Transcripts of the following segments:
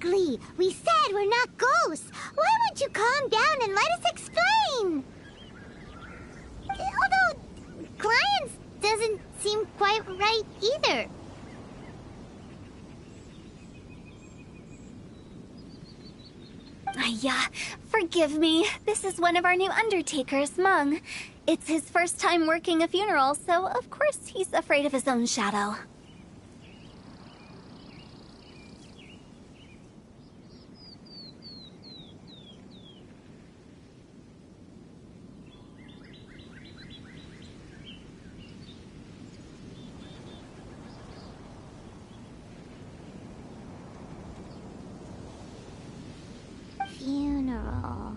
Exactly! We said we're not ghosts! Why won't you calm down and let us explain? Although, clients doesn't seem quite right either. Forgive me. This is one of our new undertakers, Meng. It's his first time working a funeral, so of course he's afraid of his own shadow. Funeral.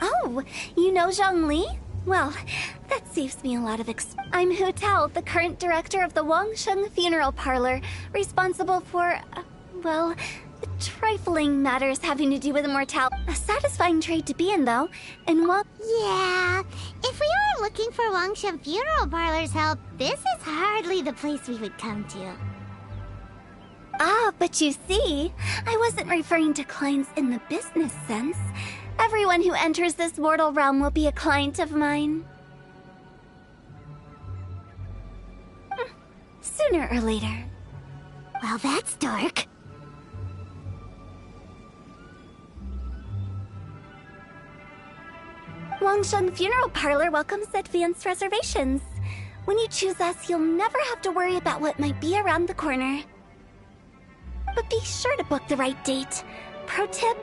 Oh, you know Zhang Li? Well, that saves me a lot of I'm Hu Tao, the current director of the Wangsheng Funeral Parlor, responsible for, trifling matters having to do with immortality. A satisfying trade to be in, though, and Yeah, if we were looking for Wangsheng Funeral Parlor's help, this is hardly the place we would come to. Ah, but you see, I wasn't referring to clients in the business sense. Everyone who enters this mortal realm will be a client of mine. Sooner or later. Well, that's dark. Wangsheng Funeral Parlor welcomes advanced reservations. When you choose us, you'll never have to worry about what might be around the corner. But be sure to book the right date. Pro tip,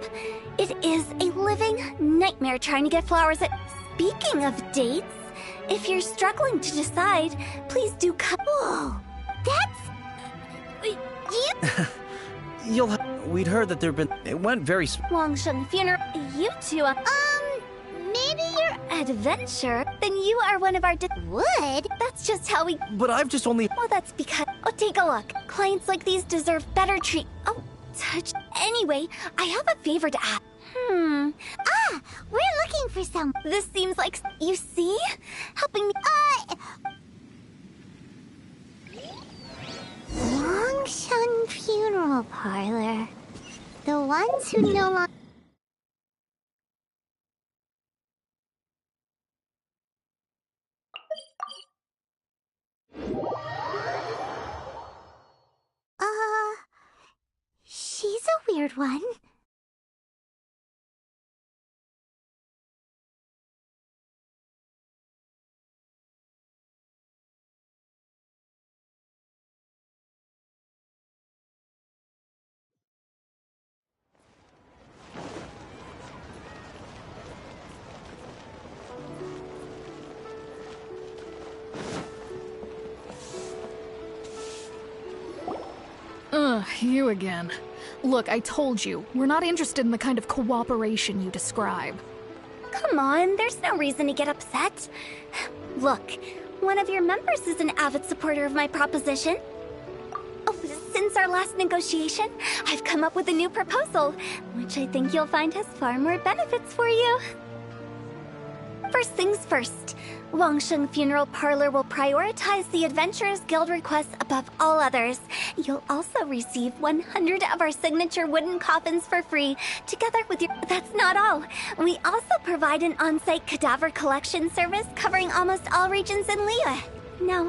it is a living nightmare trying to get flowers at... Speaking of dates, if you're struggling to decide, please do come... Whoa, that's... We'd heard that there'd been... It went very... Wangsheng Funeral... You two... maybe you're... Adventure? Then you are one of our... Would? That's just how we... But I've just only... Well, that's because... Oh, take a look. Clients like these deserve better treat... Oh, touch... Anyway, I have a favor to ask. We're looking for some... This seems like... You see? Helping me... Wangsheng Funeral Parlor. The ones who no longer... She's a weird one. You again. Look, I told you, we're not interested in the kind of cooperation you describe. Come on, there's no reason to get upset. Look, one of your members is an avid supporter of my proposition. Oh, since our last negotiation, I've come up with a new proposal, which I think you'll find has far more benefits for you. First things first, Wangsheng Funeral Parlor will prioritize the Adventurers Guild requests above all others. You'll also receive 100 of our signature wooden coffins for free, together with your... That's not all. We also provide an on-site cadaver collection service covering almost all regions in Liyue. Now,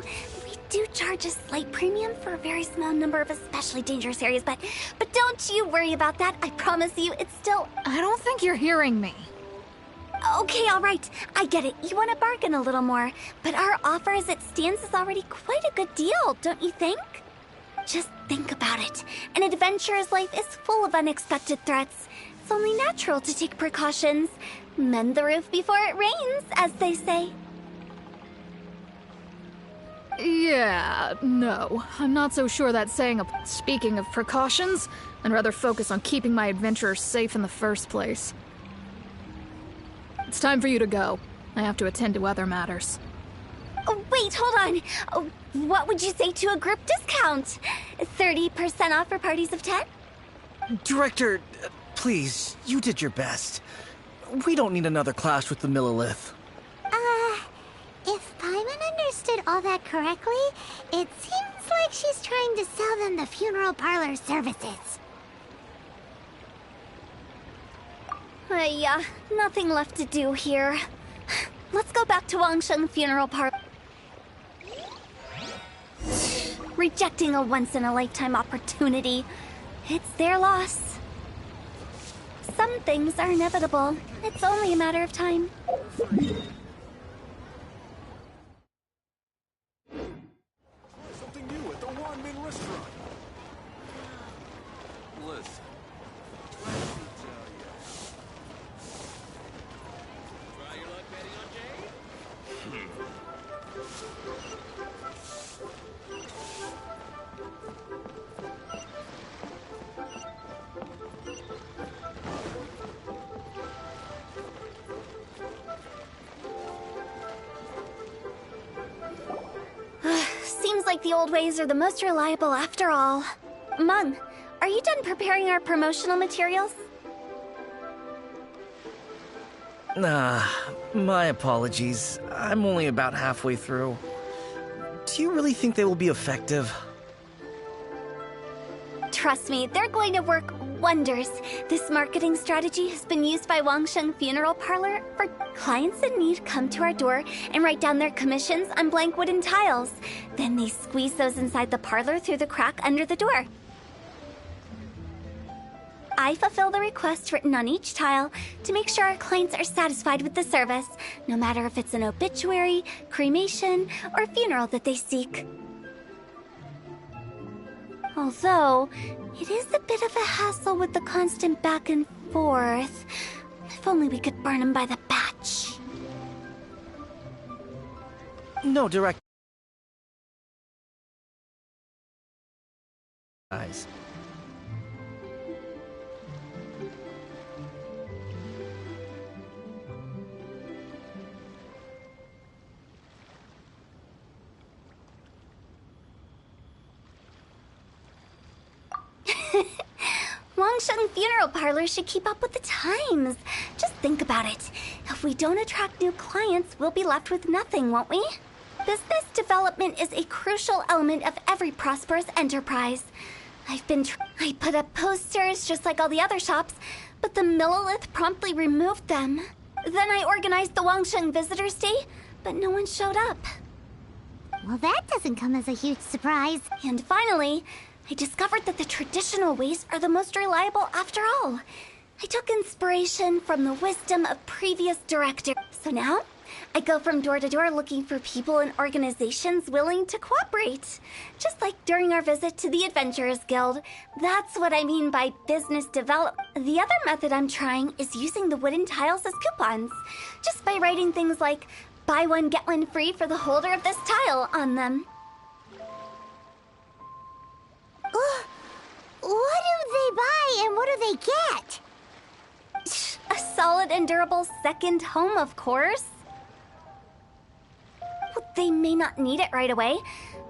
we do charge a slight premium for a very small number of especially dangerous areas, but don't you worry about that. I promise you, it's still... I don't think you're hearing me. Okay, all right. I get it. You want to bargain a little more. But our offer as it stands is already quite a good deal, don't you think? Just think about it. An adventurer's life is full of unexpected threats. It's only natural to take precautions. Mend the roof before it rains, as they say. Yeah, no. I'm not so sure that's saying a... Speaking of precautions, I'd rather focus on keeping my adventurers safe in the first place. It's time for you to go. I have to attend to other matters. Oh, wait, hold on. Oh, what would you say to a group discount? 30% off for parties of 10? Director, please, you did your best. We don't need another clash with the Millilith. If Paimon understood all that correctly, it seems like she's trying to sell them the funeral parlor services. Yeah, nothing left to do here. Let's go back to Wangsheng Funeral Parlor. Rejecting a once-in-a-lifetime opportunity. It's their loss. Some things are inevitable. It's only a matter of time. Something new at the Wanmin restaurant. Listen, let me tell you. Try your luck betting on Jade? Seems like the old ways are the most reliable after all. Mung, are you done preparing our promotional materials? My apologies. I'm only about halfway through. Do you really think they will be effective? Trust me, they're going to work wonders. This marketing strategy has been used by Wangsheng Funeral Parlor for clients in need come to our door and write down their commissions on blank wooden tiles. Then they squeeze those inside the parlor through the crack under the door. I fulfill the requests written on each tile to make sure our clients are satisfied with the service, no matter if it's an obituary, cremation, or funeral that they seek. Although, it is a bit of a hassle with the constant back and forth. If only we could burn them by the batch. No, Director. Eyes. Wangsheng Funeral Parlor should keep up with the times. Just think about it. If we don't attract new clients, we'll be left with nothing, won't we? Business development is a crucial element of every prosperous enterprise. I put up posters just like all the other shops, but the Millelith promptly removed them. Then I organized the Wangsheng Visitors Day, but no one showed up. Well, that doesn't come as a huge surprise. And finally, I discovered that the traditional ways are the most reliable after all. I took inspiration from the wisdom of previous directors. So now, I go from door to door looking for people and organizations willing to cooperate. Just like during our visit to the Adventurers Guild. That's what I mean by business development. The other method I'm trying is using the wooden tiles as coupons. Just by writing things like, buy one, get one free for the holder of this tile on them. What do they buy and what do they get? A solid and durable second home, of course. Well, they may not need it right away,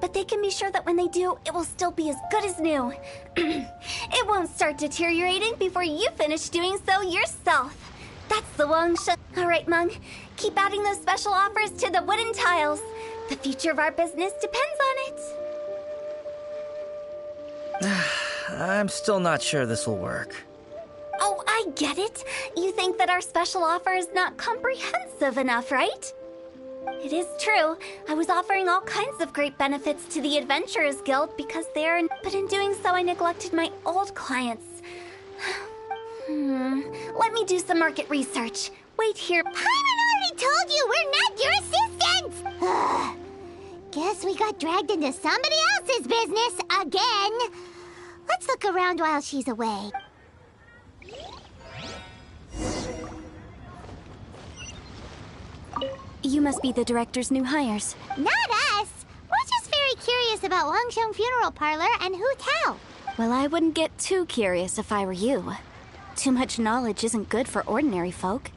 but they can be sure that when they do, it will still be as good as new. It won't start deteriorating before you finish doing so yourself. That's the Wangsheng. All right, Mung, keep adding those special offers to the wooden tiles. The future of our business depends on it. I'm still not sure this will work. Oh, I get it. You think that our special offer is not comprehensive enough, right? It is true. I was offering all kinds of great benefits to the Adventurers Guild because they're... But in doing so, I neglected my old clients. Let me do some market research. Wait here. Paimon already told you we're not your assistants! Guess we got dragged into somebody else's business again. Let's look around while she's away. You must be the director's new hires. Not us! We're just very curious about Wangsheng Funeral Parlor and Hu Tao. Well, I wouldn't get too curious if I were you. Too much knowledge isn't good for ordinary folk.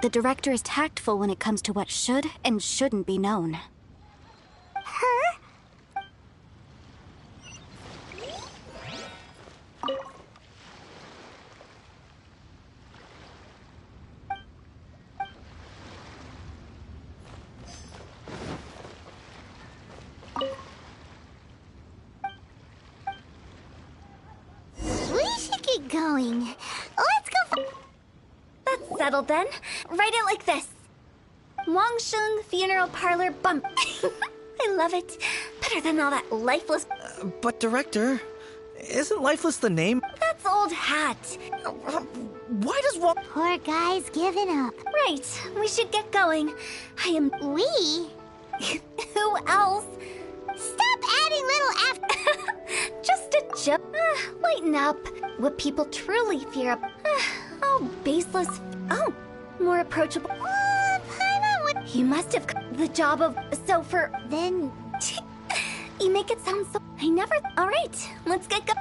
The director is tactful when it comes to what should and shouldn't be known. Her? going. Let's go. That's settled then. Write it like this. Wangsheng Funeral Parlor Bump. I love it. Better than all that lifeless... But Director, isn't Lifeless the name? That's old hat. Why does Wong... Poor guy's giving up. Right, we should get going. I am... We? Who else? Stop adding little Just a joke. Lighten up. What people truly fear of... oh, baseless... Oh, more approachable... Paimon would... You must have the job of... So for... Then... You make it sound so... I never... Alright, let's get go...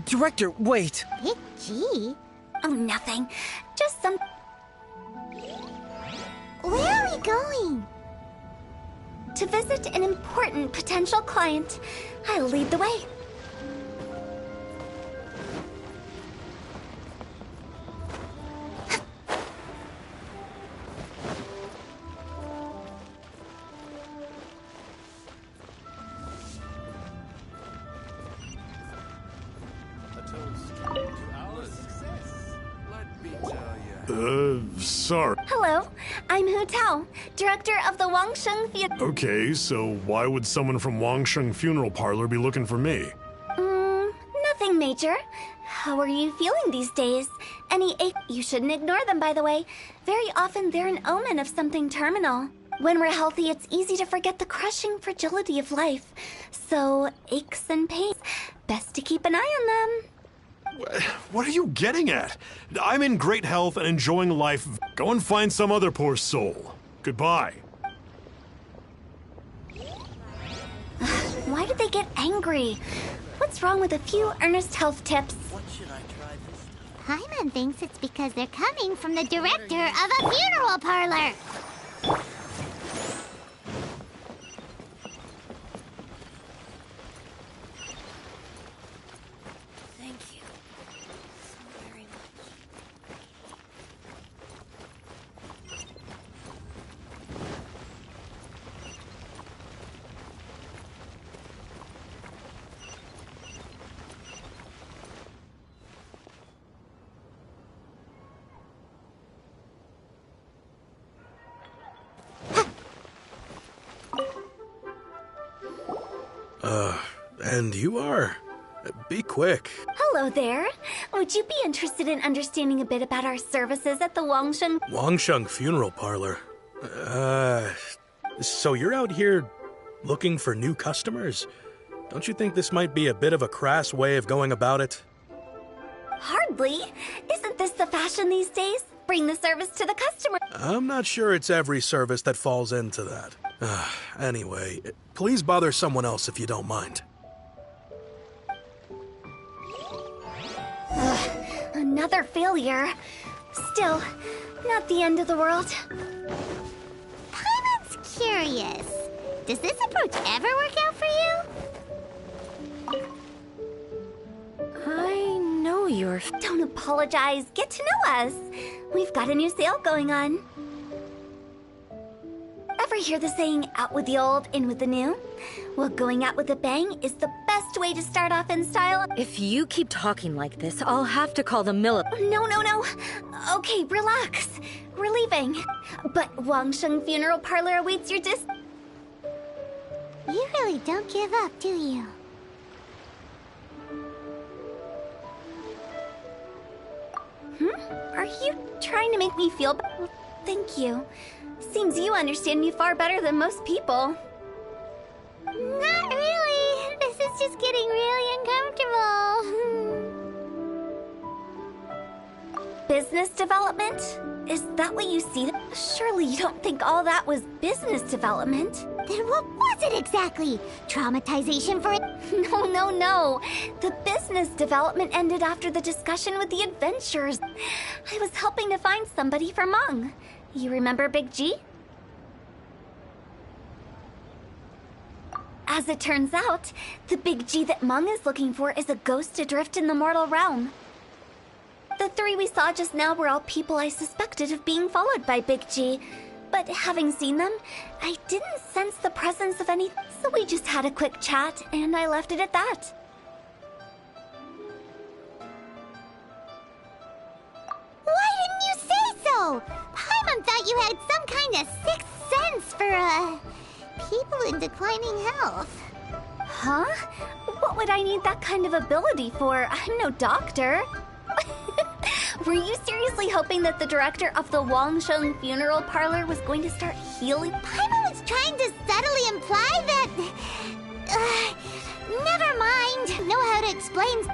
Director, wait. Big G? Oh, nothing. Just some... Where are we going? To visit an important potential client. I'll lead the way. Sorry. Hello, I'm Hu Tao, director of the Wangsheng Theater. Okay, so why would someone from Wangsheng Funeral Parlor be looking for me? Nothing major. How are you feeling these days? Any ache? You shouldn't ignore them, by the way. Very often they're an omen of something terminal. When we're healthy, it's easy to forget the crushing fragility of life. So, aches and pains, best to keep an eye on them. What are you getting at? I'm in great health and enjoying life. Go and find some other poor soul. Goodbye. Why did they get angry? What's wrong with a few earnest health tips? Paimon thinks it's because they're coming from the director of a funeral parlor. Thank you so very much. And you are? Be quick. Hello there. Would you be interested in understanding a bit about our services at the Wangsheng? Wangsheng Funeral Parlor. So you're out here looking for new customers? Don't you think this might be a bit of a crass way of going about it? Hardly. Isn't this the fashion these days? Bring the service to the customer. I'm not sure it's every service that falls into that. Anyway, please bother someone else if you don't mind. Another failure. Still, not the end of the world. Paimon's curious. Does this approach ever work out for you? I know you're... Don't apologize. Get to know us. We've got a new sale going on. Ever hear the saying, out with the old, in with the new? Well, going out with a bang is the best way to start off in style. If you keep talking like this, I'll have to call the mill. No. Okay, relax. We're leaving. But Wangsheng Funeral Parlor awaits your You really don't give up, do you? Are you trying to make me feel bad? Thank you. Seems you understand me far better than most people. Not really. This is just getting really uncomfortable. Business development? Is that what you see? Surely you don't think all that was business development? Then what was it exactly? Traumatization for it? No. The business development ended after the discussion with the adventurers. I was helping to find somebody for Meng. You remember Big G? As it turns out, the Big G that Meng is looking for is a ghost adrift in the mortal realm. The three we saw just now were all people I suspected of being followed by Big G. But having seen them, I didn't sense the presence of any, so we just had a quick chat, and I left it at that. know. Paimon thought you had some kind of sixth sense for, people in declining health. Huh? What would I need that kind of ability for? I'm no doctor. Were you seriously hoping that the director of the Wangsheng funeral parlor was going to start healing? Paimon was trying to subtly imply that... never mind. Know how to explain...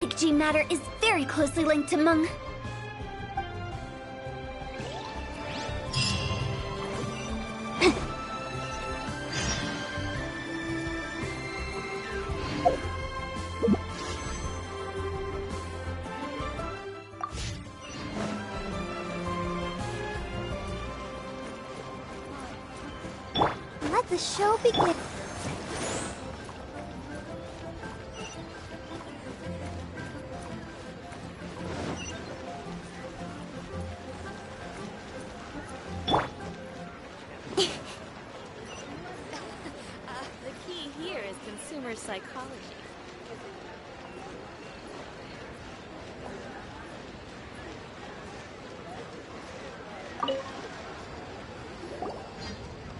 Big G matter is very closely linked to Meng. Let the show begin. The key here is consumer psychology.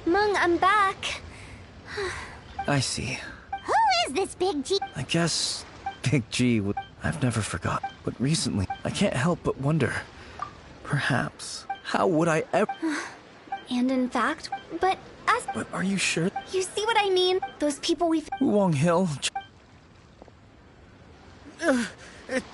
Meng, I'm back. I see. Who is this Big G? I guess Big G would... I've never forgotten. But recently, I can't help but wonder. Perhaps, how would I ever... And in fact, but as... But are you sure? You see what I mean? Those people we've... Wong Hill?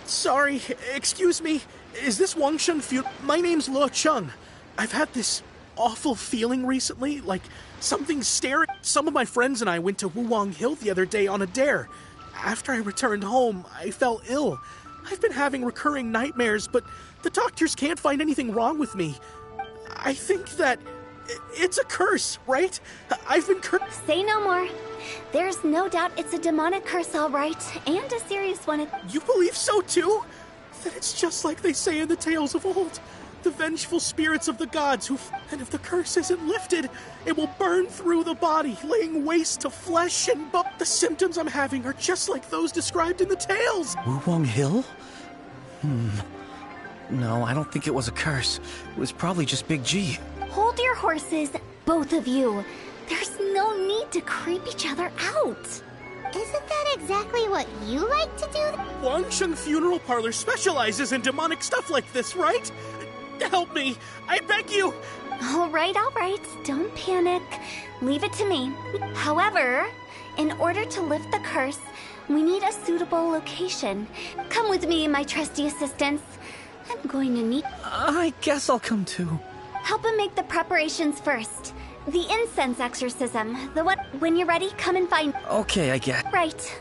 Sorry, excuse me. Is this Wangsheng funeral? My name's Luo Chung. I've had this awful feeling recently, like something staring. Some of my friends and I went to Wuwang Hill the other day on a dare. After I returned home, I fell ill. I've been having recurring nightmares, but the doctors can't find anything wrong with me. I think that it's a curse, right? I've been cursed. Say no more. There's no doubt it's a demonic curse, all right, and a serious one. You believe so too? Then it's just like they say in the tales of old. The vengeful spirits of the gods who... And if the curse isn't lifted, it will burn through the body, laying waste to flesh and bone. The symptoms I'm having are just like those described in the tales. Wuwang Hill? No, I don't think it was a curse. It was probably just Big G. Hold your horses, both of you. There's no need to creep each other out. Isn't that exactly what you like to do? Wangsheng Funeral Parlor specializes in demonic stuff like this, right? Help me, I beg you. All right, don't panic. Leave it to me. However, in order to lift the curse, we need a suitable location. Come with me, my trusty assistants. I'm going to need... I guess I'll come too. Help him make the preparations first. The incense exorcism. The what? When you're ready, come and find... Okay, I get. Right.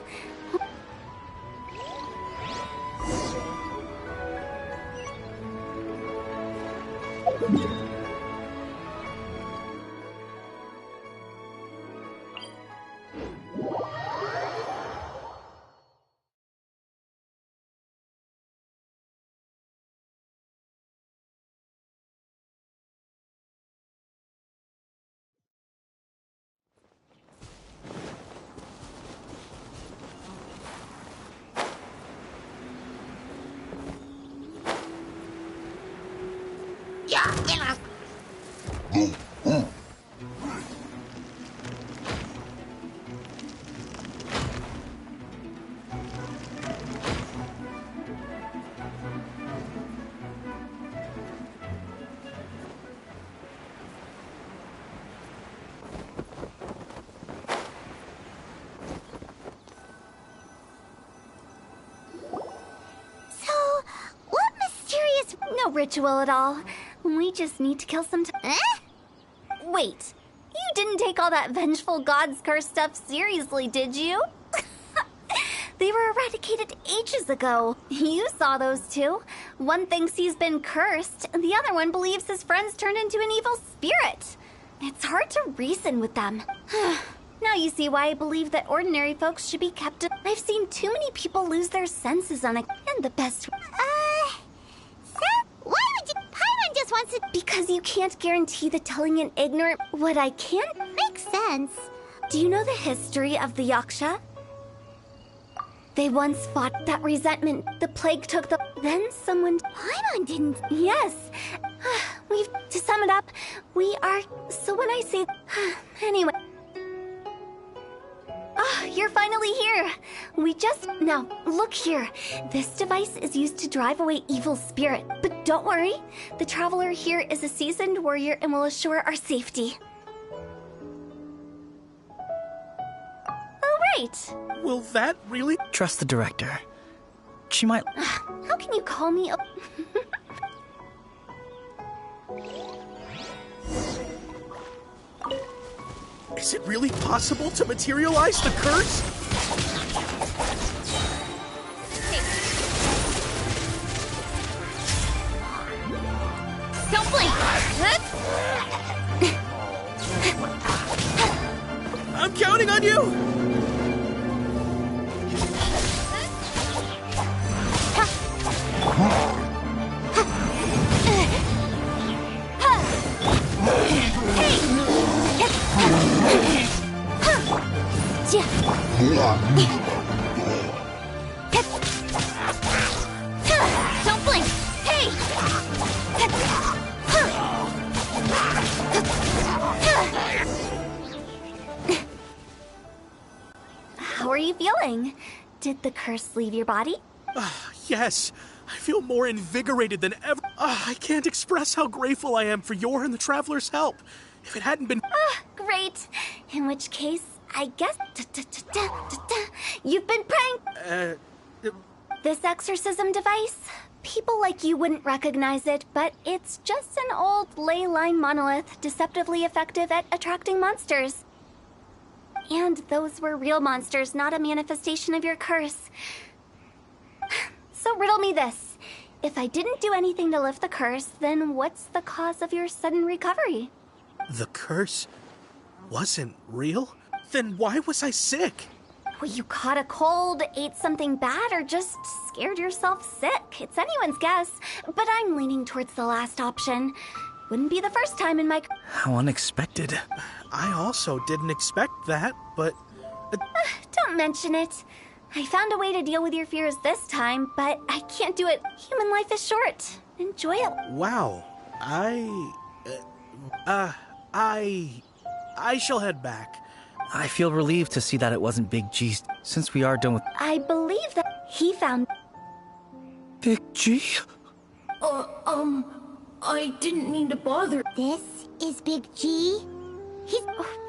No ritual at all. We just need to kill some time. Wait, you didn't take all that vengeful god's curse stuff seriously, did you? They were eradicated ages ago. You saw those two. One thinks he's been cursed, and the other one believes his friends turned into an evil spirit. It's hard to reason with them. Now you see why I believe that ordinary folks should be kept. I've seen too many people lose their senses on it, and the best... Why would you... Paimon just wants to... Because you can't guarantee the telling an ignorant... What I can... Makes sense. Do you know the history of the Yaksha? They once fought that resentment. The plague took the... Then someone... Paimon didn't... Yes. To sum it up, we are... So when I say... Anyway... You're finally here. We just... Now, look here. This device is used to drive away evil spirit. But don't worry. The Traveler here is a seasoned warrior and will assure our safety. Oh, right. Will that really? Trust the director. She might... How can you call me a... Is it really possible to materialize the curse? Don't blink! I'm counting on you! Don't blink! Hey! How are you feeling? Did the curse leave your body? Yes, I feel more invigorated than ever. I can't express how grateful I am for your and the Traveler's help. If it hadn't been... Great. In which case, I guess... You've been pranked! This exorcism device? People like you wouldn't recognize it, but it's just an old ley line monolith, deceptively effective at attracting monsters. And those were real monsters, not a manifestation of your curse. So riddle me this. If I didn't do anything to lift the curse, then what's the cause of your sudden recovery? The curse wasn't real? Then why was I sick? Well, you caught a cold, ate something bad, or just scared yourself sick. It's anyone's guess, but I'm leaning towards the last option. Wouldn't be the first time in my... How unexpected. I also didn't expect that, but... Don't mention it. I found a way to deal with your fears this time, but I can't do it. Human life is short. Enjoy it. Wow. I shall head back. I feel relieved to see that it wasn't Big G, since we are done with... I believe that he found... Big G? I didn't mean to bother. This is Big G?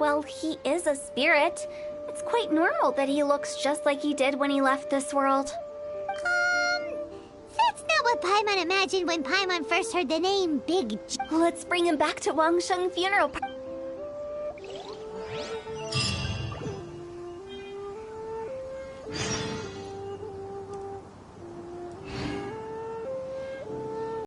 Well, he is a spirit. It's quite normal that he looks just like he did when he left this world. That's not what Paimon imagined when Paimon first heard the name Big G. Let's bring him back to Wangsheng Funeral Park.